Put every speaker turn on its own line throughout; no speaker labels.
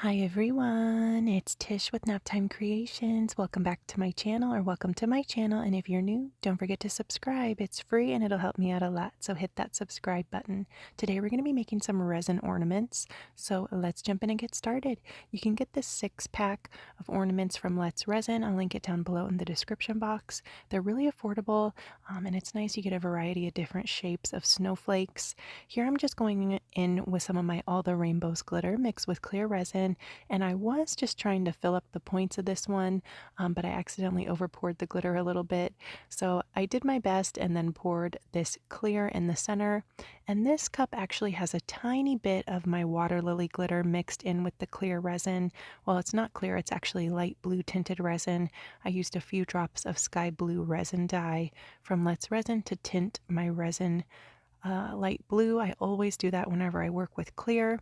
Hi everyone, it's Tish with Naptime Creations. Welcome back to my channel, or welcome to my channel. And if you're new, don't forget to subscribe. It's free and it'll help me out a lot. So hit that subscribe button. Today we're going to be making some resin ornaments. So let's jump in and get started. You can get this 6-pack of ornaments from Let's Resin. I'll link it down below in the description box. They're really affordable, and it's nice. You get a variety of different shapes of snowflakes. Here I'm just going in with some of my All the Rainbows glitter mixed with clear resin, and I was just trying to fill up the points of this one, but I accidentally over poured the glitter a little bit. So I did my best and then poured this clear in the center, and this cup actually has a tiny bit of my water lily glitter mixed in with the clear resin. Well, it's not clear, it's actually light blue tinted resin. I used a few drops of sky blue resin dye from Let's Resin to tint my resin light blue. I always do that whenever I work with clear.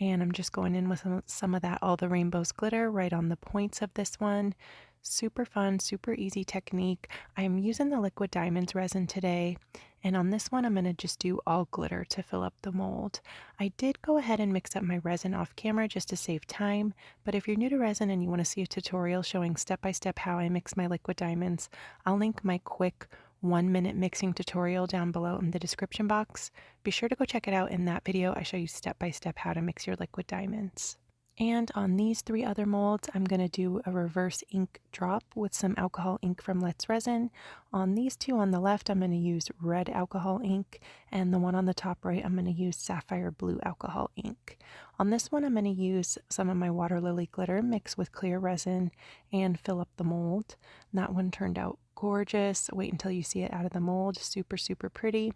And I'm just going in with some of that All the Rainbows glitter right on the points of this one. Super fun, super easy technique. I'm using the Liquid Diamonds resin today. And on this one, I'm going to just do all glitter to fill up the mold. I did go ahead and mix up my resin off camera just to save time. But if you're new to resin and you want to see a tutorial showing step-by-step how I mix my liquid diamonds, I'll link my quick 1-minute mixing tutorial down below in the description box. Be sure to go check it out. In that video, I show you step by step how to mix your liquid diamonds. And on these 3 other molds, I'm going to do a reverse ink drop with some alcohol ink from Let's Resin. On these 2 on the left, I'm going to use red alcohol ink, and the one on the top right, I'm going to use sapphire blue alcohol ink. On this one, I'm going to use some of my water lily glitter mixed with clear resin and fill up the mold. And that one turned out gorgeous. Wait until you see it out of the mold. Super, super pretty.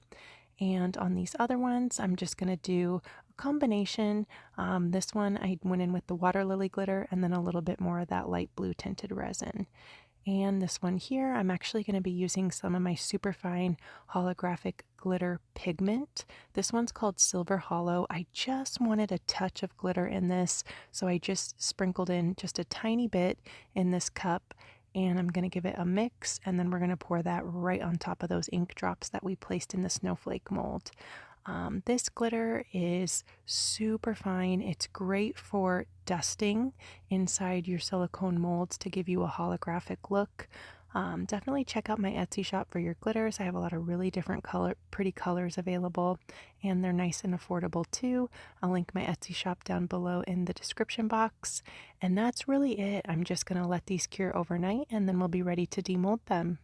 And on these other ones, I'm just going to do a combination. This one, I went in with the water lily glitter and then a little bit more of that light blue tinted resin. And this one here, I'm actually going to be using some of my super fine holographic glitter pigment. This one's called Silver Hollow. I just wanted a touch of glitter in this, so I just sprinkled in just a tiny bit in this cup. And I'm going to give it a mix, and then we're going to pour that right on top of those ink drops that we placed in the snowflake mold. This glitter is super fine. It's great for dusting inside your silicone molds to give you a holographic look. Definitely check out my Etsy shop for your glitters. I have a lot of really different pretty colors available, and they're nice and affordable too. I'll link my Etsy shop down below in the description box. And that's really it. I'm just going to let these cure overnight, and then we'll be ready to demold them.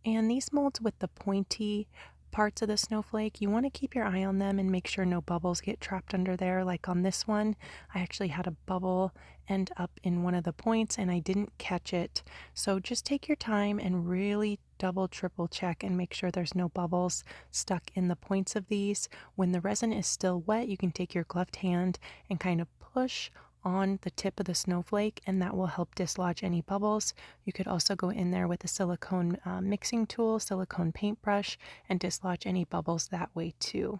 And these molds with the pointy parts of the snowflake, you want to keep your eye on them and make sure no bubbles get trapped under there. Like on this one, I actually had a bubble end up in one of the points and I didn't catch it. So just take your time and really double, triple check and make sure there's no bubbles stuck in the points of these. When the resin is still wet, you can take your gloved hand and kind of push on the tip of the snowflake, and that will help dislodge any bubbles. You could also go in there with a silicone mixing tool, silicone paintbrush, and dislodge any bubbles that way too.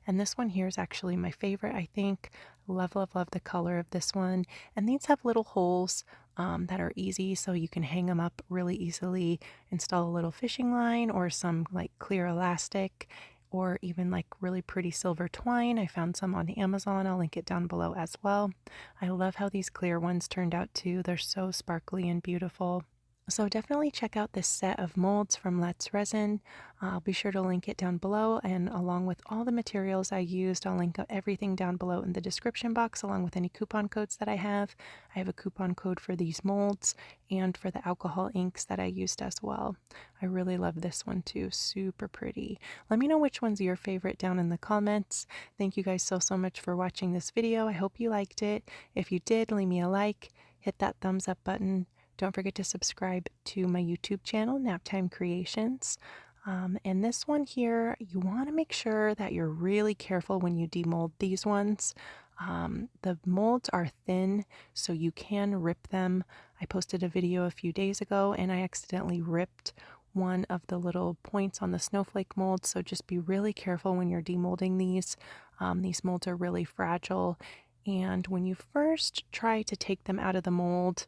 And this one here is actually my favorite, I think. Love, love, love the color of this one. And these have little holes that are easy, so you can hang them up really easily, install a little fishing line or some like clear elastic, or even like really pretty silver twine. I found some on Amazon. I'll link it down below as well. I love how these clear ones turned out too. They're so sparkly and beautiful. So definitely check out this set of molds from Let's Resin. I'll be sure to link it down below, and along with all the materials I used, I'll link everything down below in the description box along with any coupon codes that I have. I have a coupon code for these molds and for the alcohol inks that I used as well. I really love this one too. Super pretty. Let me know which one's your favorite down in the comments. Thank you guys so much for watching this video. I hope you liked it. If you did, leave me a like, hit that thumbs up button. Don't forget to subscribe to my YouTube channel, Naptime Creations. And this one here, you want to make sure that you're really careful when you demold these ones. The molds are thin, so you can rip them. I posted a video a few days ago, and I accidentally ripped one of the little points on the snowflake mold, so just be really careful when you're demolding these. These molds are really fragile, and when you first try to take them out of the mold,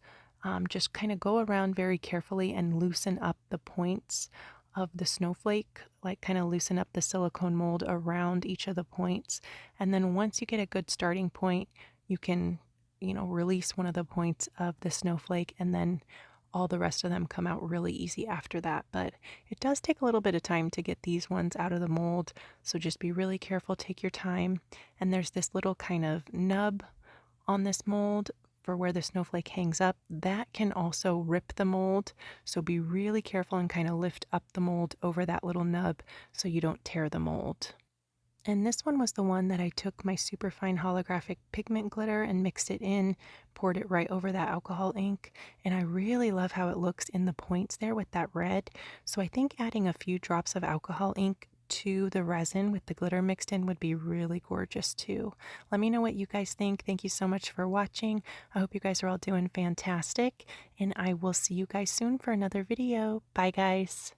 just kind of go around very carefully and loosen up the points of the snowflake, like kind of loosen up the silicone mold around each of the points. And then once you get a good starting point, you can release one of the points of the snowflake, and then all the rest of them come out really easy after that. But it does take a little bit of time to get these ones out of the mold, so just be really careful, take your time. And there's this little kind of nub on this mold for where the snowflake hangs up. That can also rip the mold, so be really careful and kind of lift up the mold over that little nub so you don't tear the mold. And this one was the one that I took my superfine holographic pigment glitter and mixed it in, poured it right over that alcohol ink, and I really love how it looks in the points there with that red. So I think adding a few drops of alcohol ink to the resin with the glitter mixed in would be really gorgeous too. Let me know what you guys think. Thank you so much for watching. I hope you guys are all doing fantastic, and I will see you guys soon for another video. Bye guys.